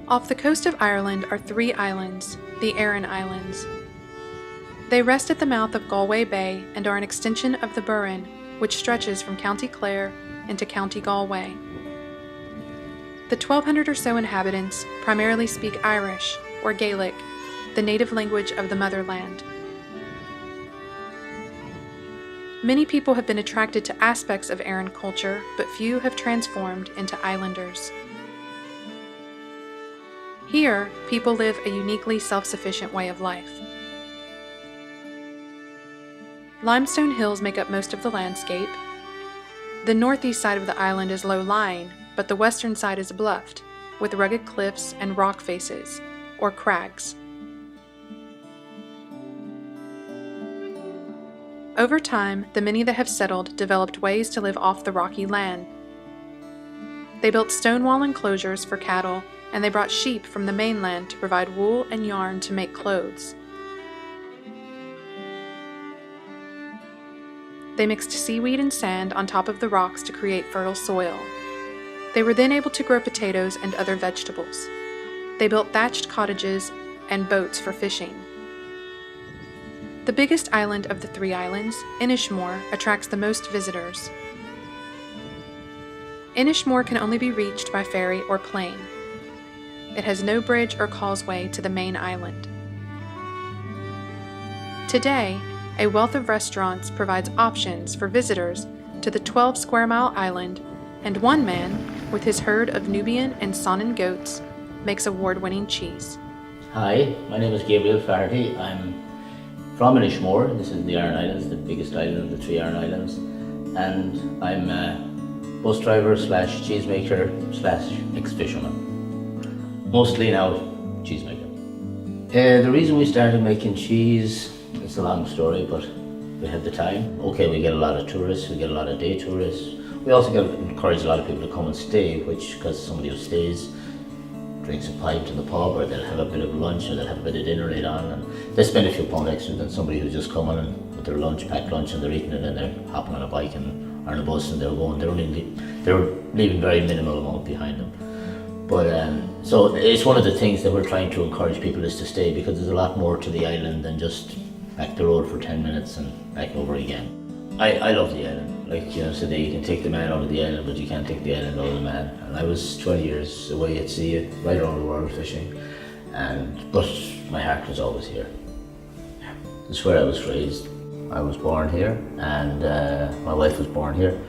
Off the coast of Ireland are 3 islands, the Aran Islands. They rest at the mouth of Galway Bay and are an extension of the Burren, which stretches from County Clare into County Galway. The 1,200 or so inhabitants primarily speak Irish, or Gaelic, the native language of the motherland. Many people have been attracted to aspects of Aran culture, but few have transformed into islanders. Here, people live a uniquely self-sufficient way of life. Limestone Hills make up most of the landscape. The northeast side of the island is low-lying, but the western side is bluffed, with rugged cliffs and rock faces, or crags. Over time, the many that have settled developed ways to live off the rocky land. They built stone wall enclosures for cattle, and they brought sheep from the mainland to provide wool and yarn to make clothes. They mixed seaweed and sand on top of the rocks to create fertile soil. They were then able to grow potatoes and other vegetables. They built thatched cottages and boats for fishing. The biggest island of the 3 islands, Inishmore, attracts the most visitors. Inishmore can only be reached by ferry or plane. It has no bridge or causeway to the main island. Today, a wealth of restaurants provides options for visitors to the 12-square-mile island, and one man, with his herd of Nubian and Saanen goats, makes award-winning cheese. Hi, my name is Gabriel Flaherty. I'm from Inishmore. This is the Aran Islands, the biggest island of the 3 Aran Islands, and I'm a bus driver slash cheesemaker slash ex-fisherman. Mostly now cheesemaker. The reason we started making cheese, it's a long story, but we had the time. Okay, we get a lot of tourists, we get a lot of day tourists. We also encourage a lot of people to come and stay, because somebody who stays drinks a pint in the pub, or they'll have a bit of lunch, or they'll have a bit of dinner later on, and they spend a few pound extra than somebody who's just coming and with their lunch, packed lunch, and they're eating it, and they're hopping on a bike or on a bus, and they're leaving very minimal amount behind them. But so it's one of the things that we're trying to encourage people is to stay, because there's a lot more to the island than just back the road for 10 minutes and back over again. I love the island. Like, you know, so that you can take the man out of the island, but you can't take the island out of the man. And I was 20 years away at sea, right around the world fishing, but my heart was always here. This is where I was raised. I was born here, and my wife was born here.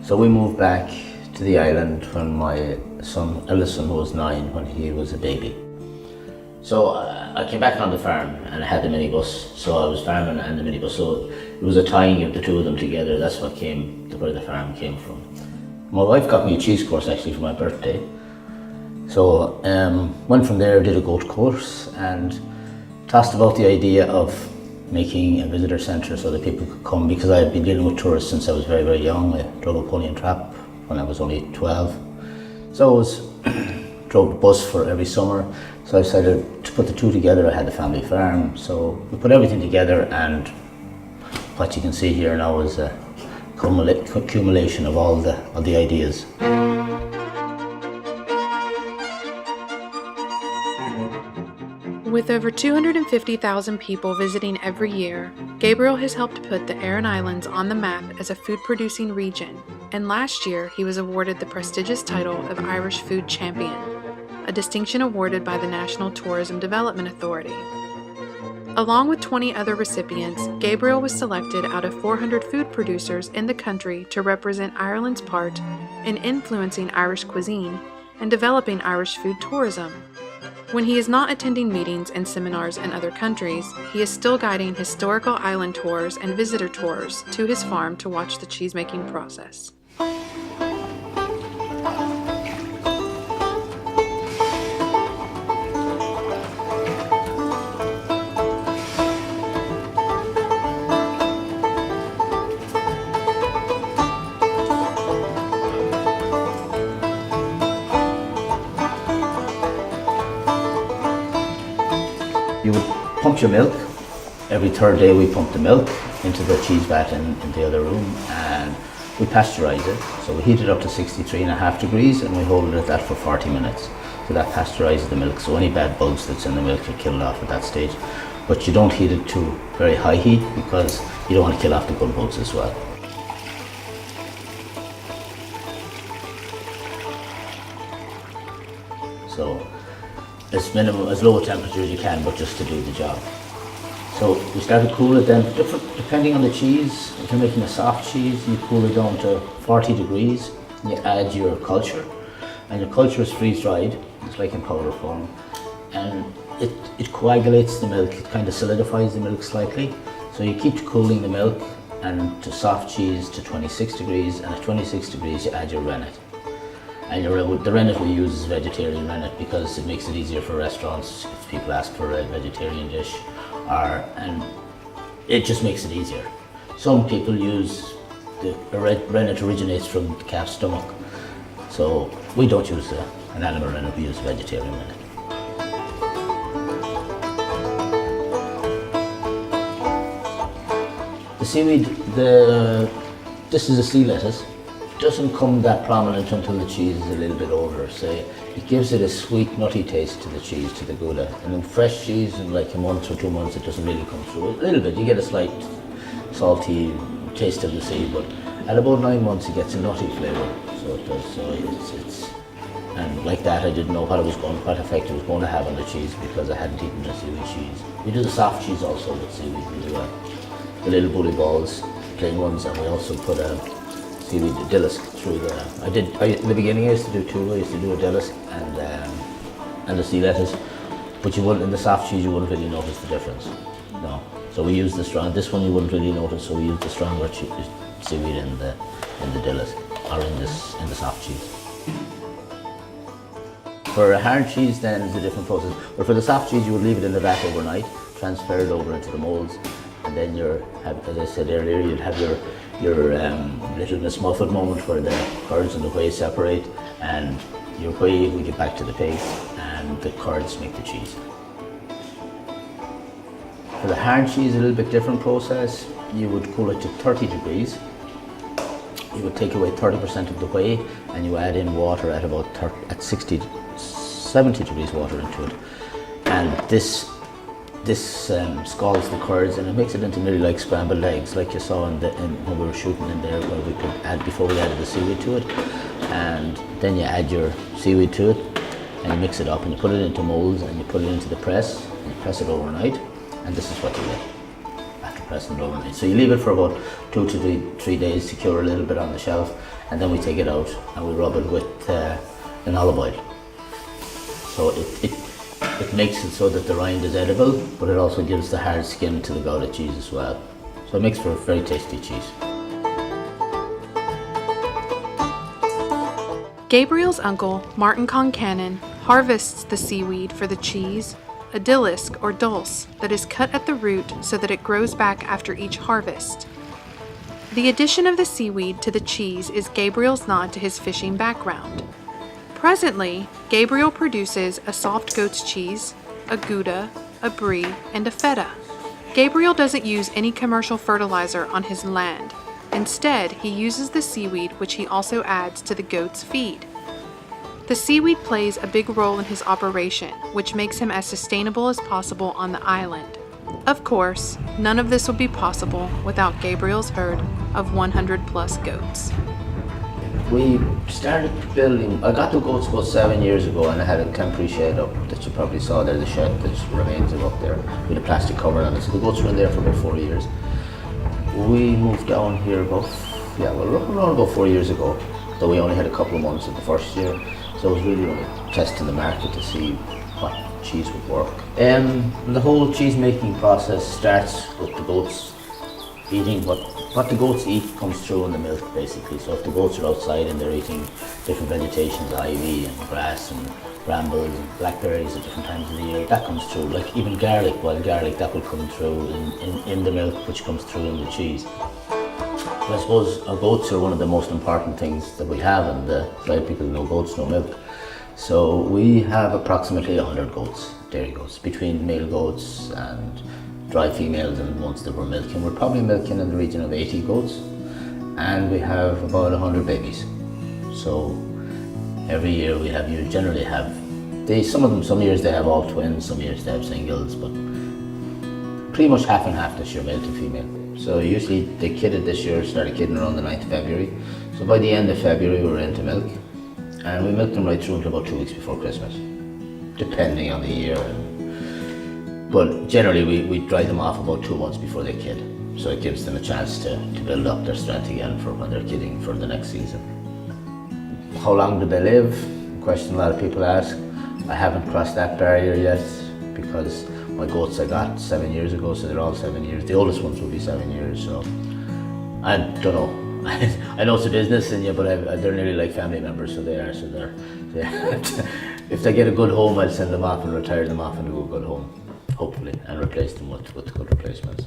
So we moved back to the island when my eldest son was 9, when he was a baby. So I came back on the farm, and I had the minibus, so I was farming and the minibus, so it was a tying of the 2 of them together. That's what where the farm came from. My wife got me a cheese course actually for my birthday. So went from there, did a goat course, and tossed about the idea of making a visitor centre so that people could come, because I had been dealing with tourists since I was very, very young. I drove a pony and trap when I was only 12. So drove the bus for every summer. So I decided to put the 2 together. I had a family farm, so we put everything together, and what you can see here now is a accumulation of all the ideas. With over 250,000 people visiting every year, Gabriel has helped put the Aran Islands on the map as a food-producing region, and last year he was awarded the prestigious title of Irish Food Champion, a distinction awarded by the National Tourism Development Authority. Along with 20 other recipients, Gabriel was selected out of 400 food producers in the country to represent Ireland's part in influencing Irish cuisine and developing Irish food tourism. When he is not attending meetings and seminars in other countries, he is still guiding historical island tours and visitor tours to his farm to watch the cheesemaking process. You would pump your milk. Every 3rd day we pump the milk into the cheese vat in the other room, and we pasteurize it. So we heat it up to 63.5 degrees and we hold it at that for 40 minutes. So that pasteurizes the milk, so any bad bugs that's in the milk are killed off at that stage. But you don't heat it to very high heat because you don't want to kill off the good bugs as well. So as minimum, as low a temperature as you can, but just to do the job. So we start to cool it then, depending on the cheese. If you're making a soft cheese, you cool it down to 40 degrees. You add your culture, and your culture is freeze dried. It's like in powder form, and it coagulates the milk. It kind of solidifies the milk slightly. So you keep cooling the milk, and to soft cheese to 26 degrees, and at 26 degrees you add your rennet. And the rennet we use is vegetarian rennet because it makes it easier for restaurants if people ask for a vegetarian dish, and it just makes it easier. Some people use the rennet originates from the calf's stomach, so we don't use an animal rennet, we use vegetarian rennet. The seaweed, this is a sea lettuce. Doesn't come that prominent until the cheese is a little bit older. So it gives it a sweet, nutty taste to the cheese, to the Gouda. And in fresh cheese, in like a month or 2 months, it doesn't really come through. A little bit, you get a slight salty taste of the sea, but at about 9 months, it gets a nutty flavour. So it does. So and like that, I didn't know what effect it was going to have on the cheese because I hadn't eaten the seaweed cheese. We do the soft cheese also with seaweed. We do the little bully balls, plain ones, and we also put a seaweed dillisk through in the beginning I used to do two. I used to do a dillisk and a sea lettuce, but you wouldn't, in the soft cheese you wouldn't really notice the difference. No. So we use this one you wouldn't really notice, so we use the stronger seaweed in the dillisk, or in the soft cheese. For a hard cheese then it's a different process, but for the soft cheese you would leave it in the vat overnight, transfer it over into the molds, and then as I said earlier, you'd have your little Miss Muffet moment where the curds and the whey separate, and your whey we get back to the paste, and the curds make the cheese. For the hard cheese, a little bit different process. You would cool it to 30 degrees. You would take away 30% of the whey, and you add in water at about 70 degrees water into it, and this scalds the curds and it makes it into nearly like scrambled eggs, like you saw when we were shooting in there, where we could add before we added the seaweed to it. And then you add your seaweed to it and you mix it up and you put it into molds and you put it into the press and you press it overnight, and this is what you get after pressing it overnight. So you leave it for about 2 to 3 days to cure a little bit on the shelf, and then we take it out and we rub it with an olive oil. So it makes it so that the rind is edible, but it also gives the hard skin to the Gouda cheese as well. So it makes for a very tasty cheese. Gabriel's uncle, Martin Concannon, harvests the seaweed for the cheese, a dillisk or dulse that is cut at the root so that it grows back after each harvest. The addition of the seaweed to the cheese is Gabriel's nod to his fishing background. Presently, Gabriel produces a soft goat's cheese, a Gouda, a brie, and a feta. Gabriel doesn't use any commercial fertilizer on his land. Instead, he uses the seaweed, which he also adds to the goat's feed. The seaweed plays a big role in his operation, which makes him as sustainable as possible on the island. Of course, none of this would be possible without Gabriel's herd of 100 plus goats. We started building, I got the goats about 7 years ago, and I had a temporary shed up that you probably saw there, the shed that remains of up there with a plastic cover on it. So the goats were in there for about 4 years. We moved down here around about 4 years ago, though we only had a couple of months of the first year. So it was really only testing the market to see what cheese would work. The whole cheese making process starts with the goats eating what the goats eat comes through in the milk, basically. So if the goats are outside and they're eating different vegetations, ivy and grass and brambles and blackberries at different times of the year, that comes through. Like even garlic, wild garlic, that will come through in the milk, which comes through in the cheese. But I suppose our goats are one of the most important things that we have, and a lot of people know goats, no milk. So we have approximately 100 goats, dairy goats, between male goats and dry females and ones that we're milking. We're probably milking in the region of 80 goats. and we have about 100 babies. So every year you generally have, some years they have all twins, some years they have singles, but pretty much half and half this year, male to female. So usually they kidded this year, started kidding around the 9th of February. So by the end of February we were into milk, and we milked them right through until about 2 weeks before Christmas, depending on the year. But generally we dry them off about 2 months before they kid. So it gives them a chance to build up their strength again for when they're kidding for the next season. How long do they live? A question a lot of people ask. I haven't crossed that barrier yet because my goats I got 7 years ago, so they're all 7 years. The oldest ones will be 7 years, so I don't know. I know it's a business, but they're nearly like family members, so they are. So they're if they get a good home, I'll send them off and retire them off into a good home, hopefully, and replace them with good replacements.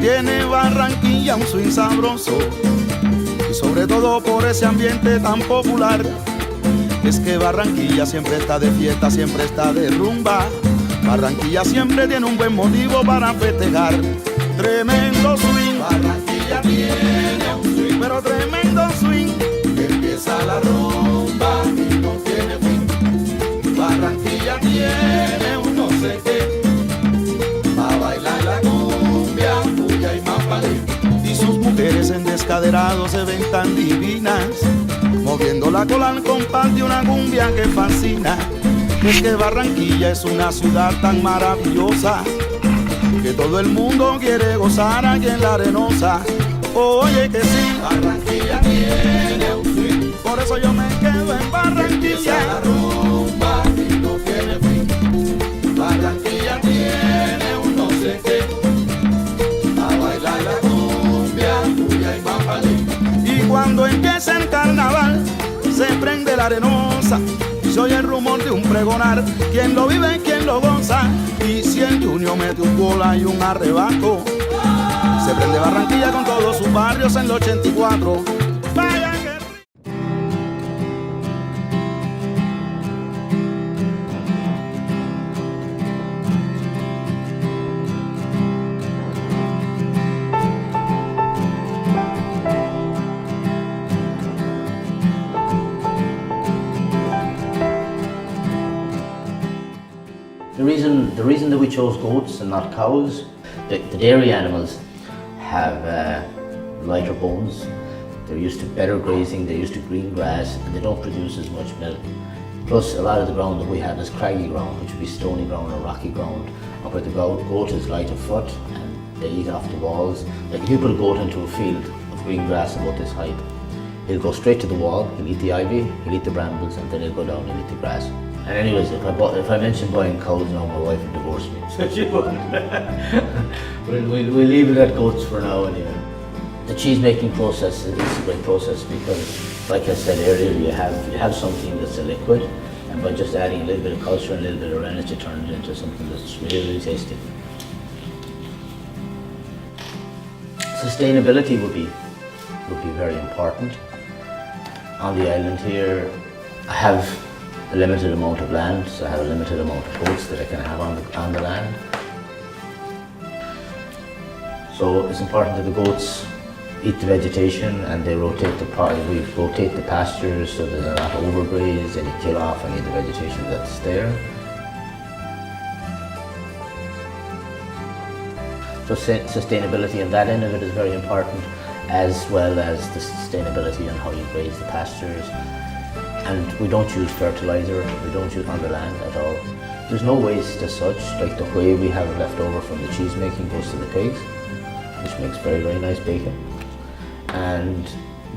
Tiene Barranquilla un swing sabroso, y sobre todo por ese ambiente tan popular. Es que Barranquilla siempre está de fiesta, siempre está de rumba. Barranquilla siempre tiene un buen motivo para festejar. Tremendo swing, Barranquilla tiene un swing, pero tremendo swing, que empieza la rumba y no tiene fin. Barranquilla tiene un no sé qué, pa' bailar la cumbia, puya y mapalé. Y sus mujeres en descaderado se ven tan divinas, moviendo la cola al compás de una cumbia que fascina. Es que Barranquilla es una ciudad tan maravillosa, que todo el mundo quiere gozar aquí en la Arenosa. Oye que sí, Barranquilla tiene un swing, por eso yo me quedo en Barranquilla. La rumba y no tiene fin. Barranquilla tiene un no sé qué, a bailar la cumbia, puya y mapalé. Y cuando empieza el carnaval, se prende la Arenosa, y se oye el rumor de un pregonar. Quien lo vive, quien lo goza. Y si el Junior mete un gol y un arrebato, se prende Barranquilla con todos sus barrios en el 84. Vaya que... The reason that we chose goats and not cows, the dairy animals have lighter bones, they're used to better grazing, they're used to green grass, and they don't produce as much milk. Plus, a lot of the ground that we have is craggy ground, which would be stony ground or rocky ground, and where the goat is light of foot and they eat off the walls. Like if you put a goat into a field of green grass about this height, he'll go straight to the wall, he'll eat the ivy, he'll eat the brambles, and then he'll go down and eat the grass. And anyways, if I mention buying cows now, my wife would divorce me, so she wouldn't. we'll leave it at goats for now anyway. The cheese making process is a great process because, like I said earlier, you have something that's a liquid, and by just adding a little bit of culture and a little bit of rennet, you turn it into something that's really, really tasty. Sustainability would be very important. On the island here, I have a limited amount of land, so I have a limited amount of goats that I can have on the land. So it's important that the goats eat the vegetation and they rotate we rotate the pastures so that they're not overgrazed and you kill off any of the vegetation that's there. So sustainability and that end of it is very important, as well as the sustainability on how you graze the pastures. And we don't use fertilizer, we don't use on the land at all. There's no waste as such, like the whey we have left over from the cheese making goes to the pigs, which makes very, very nice bacon. And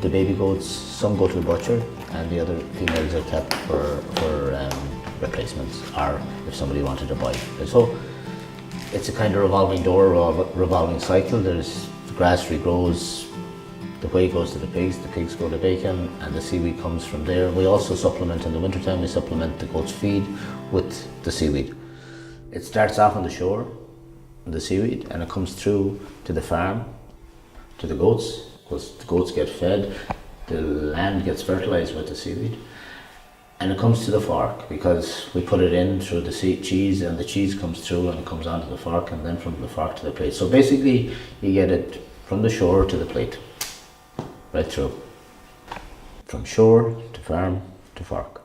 the baby goats, some go to the butcher, and the other females are kept for replacements, or if somebody wanted to buy. So it's a kind of revolving door, revolving cycle. There's the grass regrows, the whey goes to the pigs go to bacon, and the seaweed comes from there. We also supplement in the wintertime, we supplement the goat's feed with the seaweed. It starts off on the shore, the seaweed, and it comes through to the farm, to the goats, because the goats get fed, the land gets fertilized with the seaweed, and it comes to the fork because we put it in through the cheese, and the cheese comes through and it comes onto the fork, and then from the fork to the plate. So basically you get it from the shore to the plate, right through, from shore to farm to fork.